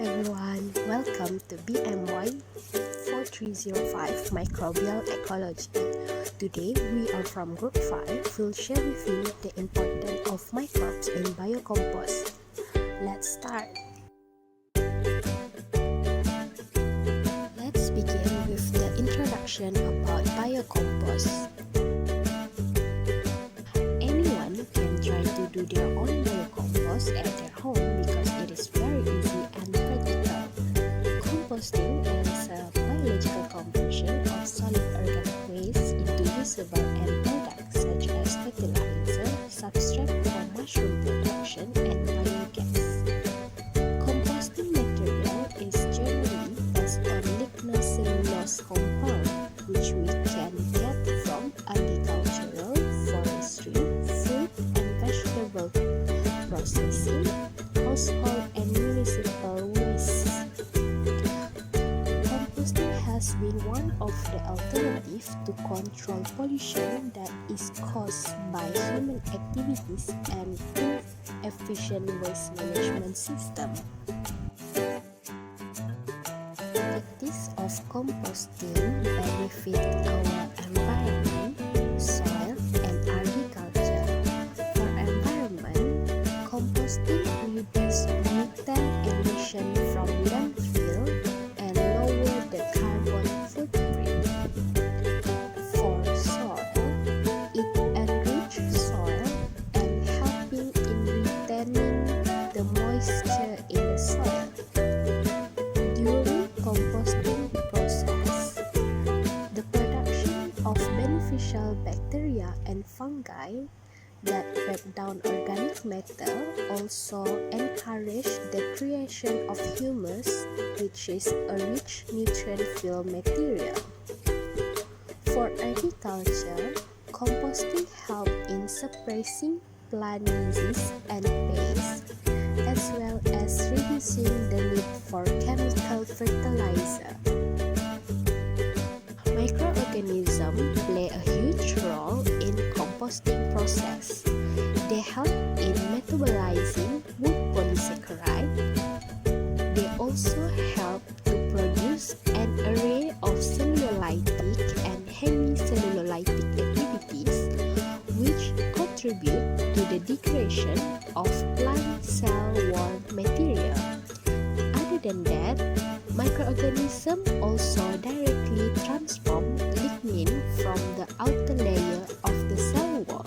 everyone, welcome to BMY4305 Microbial Ecology. Today we are from Group 5. We'll share with you the importance of microbes in biocompost. Let's start. Let's begin with the introduction about biocompost. Anyone can try to do their own biocompost at their home because it is very easy and practical. Composting is a biological conversion of solid organic waste into usable end products such as fertilizer, substrate for mushroom production, and biogas. Composting material is generally based on lignocellulose compound, which we can get from agricultural, forestry, food and vegetable processing, household and municipal waste. Composting has been one of the alternatives to control pollution that is caused by human activities and inefficient waste management system. Practice of composting benefit our environment, soil, and agriculture. For environment, composting reduces methane emission from landfill and lower the carbon footprint. For soil, it enriches soil and helping in retaining the moisture in the soil. During composting process, the production of beneficial bacteria and fungi that break down organic matter also encourage the creation of humus, which is a rich nutrient-filled material. For agriculture, composting helps in suppressing plant disease and pests, as well as reducing the need for chemical fertilizer. Microorganisms play a huge role in composting process. They help in metabolizing wood polysaccharide. They also help to produce an array of cellulolytic and hemicellulolytic activities, which contribute to the degradation of plant cell wall material. Other than that, microorganisms also directly transform lignin from the outer layer of the cell wall.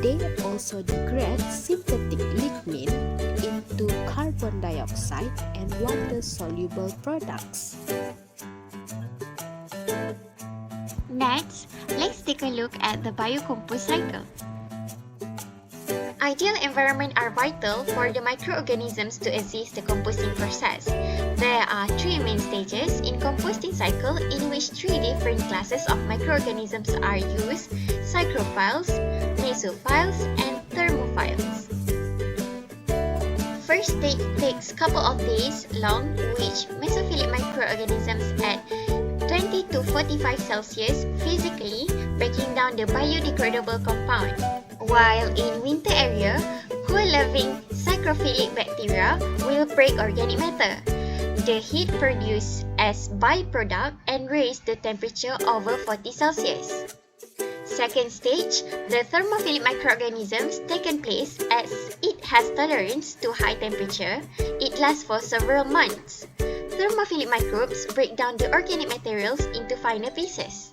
They also degrade synthetic lignin into carbon dioxide and water-soluble products. Next, let's take a look at the biocompost cycle. Ideal environment are vital for the microorganisms to assist the composting process. There are three main stages in composting cycle in which three different classes of microorganisms are used: psychrophiles, mesophiles, and thermophiles. First stage takes couple of days long, which mesophilic microorganisms at 20 to 45 Celsius physically breaking down the biodegradable compound. While in winter area, cool-loving psychrophilic bacteria will break organic matter. The heat produced as byproduct and raise the temperature over 40 Celsius. Second stage, the thermophilic microorganisms taken place as it has tolerance to high temperature. It lasts for several months. Thermophilic microbes break down the organic materials into finer pieces.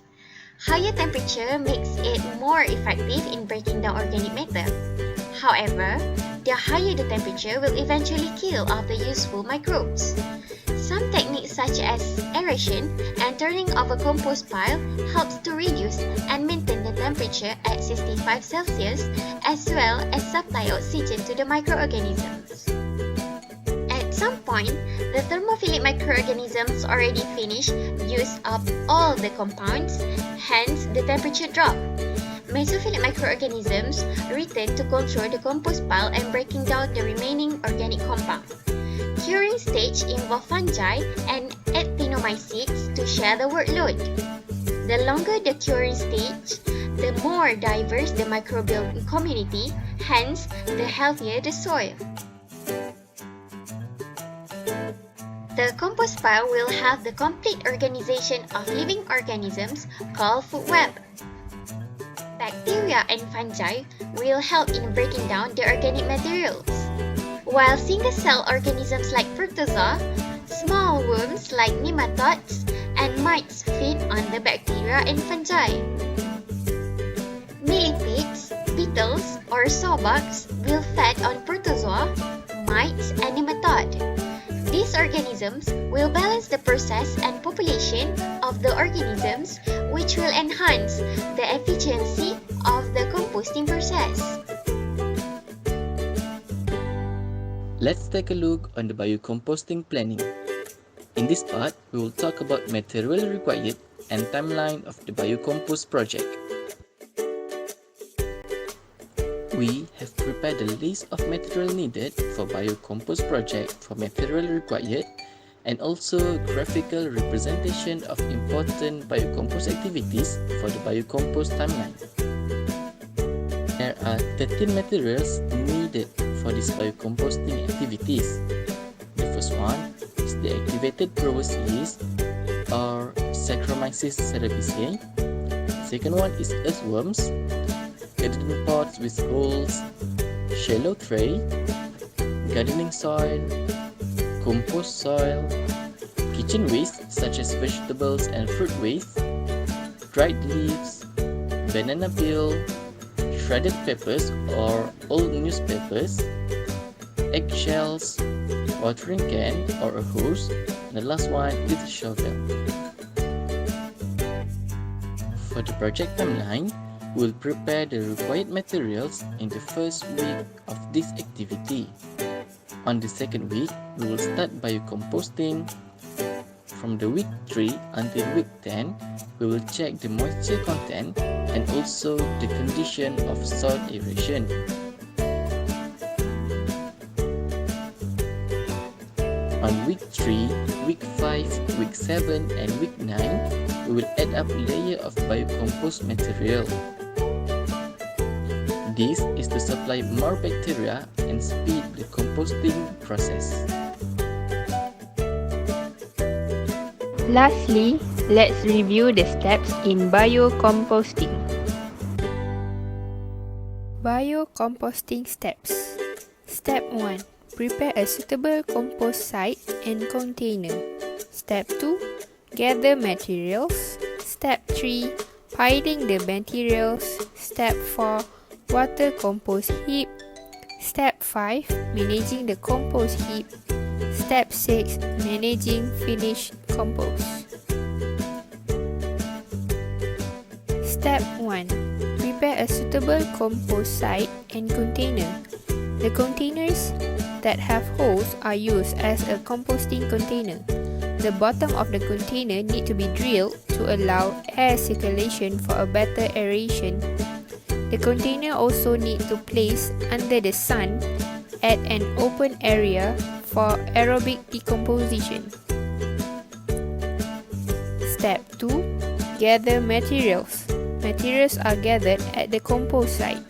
Higher temperature makes it more effective in breaking down organic matter. However, the higher the temperature will eventually kill off the useful microbes. Some techniques such as aeration and turning of a compost pile helps to reduce and maintain the temperature at 65 Celsius, as well as supply oxygen to the microorganisms. At some point, the thermophilic microorganisms already finished use up all the compounds, hence the temperature drop. Mesophilic microorganisms return to control the compost pile and breaking down the remaining organic compound. Curing stage involve fungi and actinomycetes to share the workload. The longer the curing stage, the more diverse the microbial community, hence the healthier the soil. The compost pile will have the complete organization of living organisms called food web. Bacteria and fungi will help in breaking down the organic materials, while single-cell organisms like protozoa, small worms like nematodes, and mites feed on the bacteria and fungi. Millipedes, beetles, or sawbugs will feed on protozoa, mites, and nematode. These organisms will balance the process and population of the organisms, which will enhance the efficiency of the composting process. Let's take a look on the biocomposting planning. In this part, we will talk about material required and timeline of the biocompost project. We have prepared a list of material needed for biocompost project for material required and also graphical representation of important biocompost activities for the biocompost timeline. There are 13 materials needed for these biocomposting activities. The first one is the activated growers yeast or Saccharomyces cerevisiae. Second one is earthworms, gardening pots with holes, shallow tray, gardening soil, compost soil, kitchen waste such as vegetables and fruit waste, dried leaves, banana peel, shredded papers or old newspapers, eggshells, watering can or a hose, and the last one is a shovel. For the project timeline, we will prepare the required materials in the first week of this activity. On the second week, we will start biocomposting. From the week 3 until week 10, we will check the moisture content and also the condition of soil aeration. On week 3, week 5, week 7, and week 9, we will add up layer of biocompost material. This is to supply more bacteria and speed the composting process. Lastly, let's review the steps in biocomposting. Biocomposting steps. Step 1. Prepare a suitable compost site and container. Step 2. Gather materials. Step 3. Piling the materials. Step 4. Water compost heap. Step 5. Managing the compost heap. Step 6. Managing finished compost. Step 1. Prepare a suitable compost site and container. The containers that have holes are used as a composting container. The bottom of the container need to be drilled to allow air circulation for a better aeration. The container also need to place under the sun at an open area for aerobic decomposition. Step 2. Gather materials. Materials are gathered at the compost site.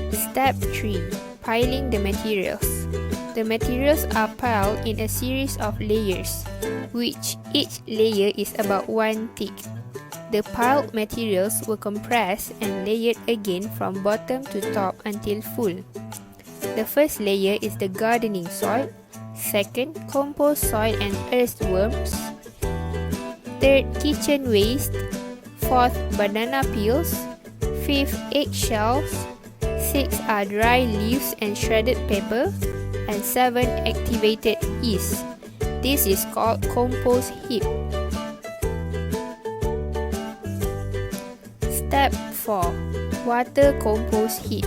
Step 3. Piling the materials. The materials are piled in a series of layers, which each layer is about 1 thick. The piled materials were compressed and layered again from bottom to top until full. The first layer is the gardening soil, second, compost soil and earthworms, third, kitchen waste, fourth, banana peels, fifth, eggshells, sixth are dry leaves and shredded paper, and 7, activated yeast. This is called compost heap. Step 4. Water compost heap.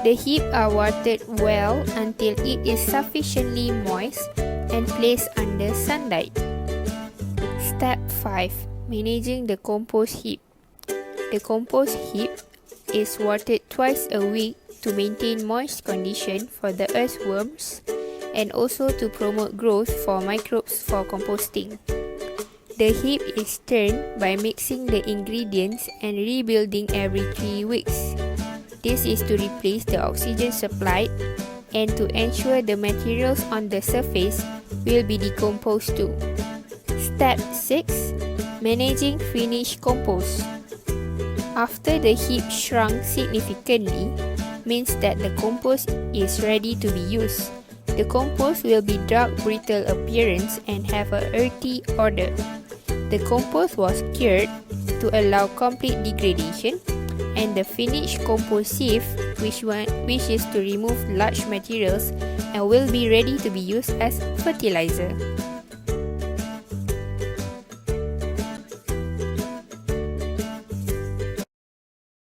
The heap are watered well until it is sufficiently moist and placed under sunlight. Step 5. Managing the compost heap. The compost heap is watered twice a week to maintain moist condition for the earthworms and also to promote growth for microbes for composting. The heap is turned by mixing the ingredients and rebuilding every 3 weeks. This is to replace the oxygen supplied and to ensure the materials on the surface will be decomposed too. Step 6. Managing finished compost. After the heap shrunk significantly, means that the compost is ready to be used. The compost will be dark brittle appearance and have a earthy odor. The compost was cured to allow complete degradation, and the finished compost sieve, which is to remove large materials and will be ready to be used as fertilizer.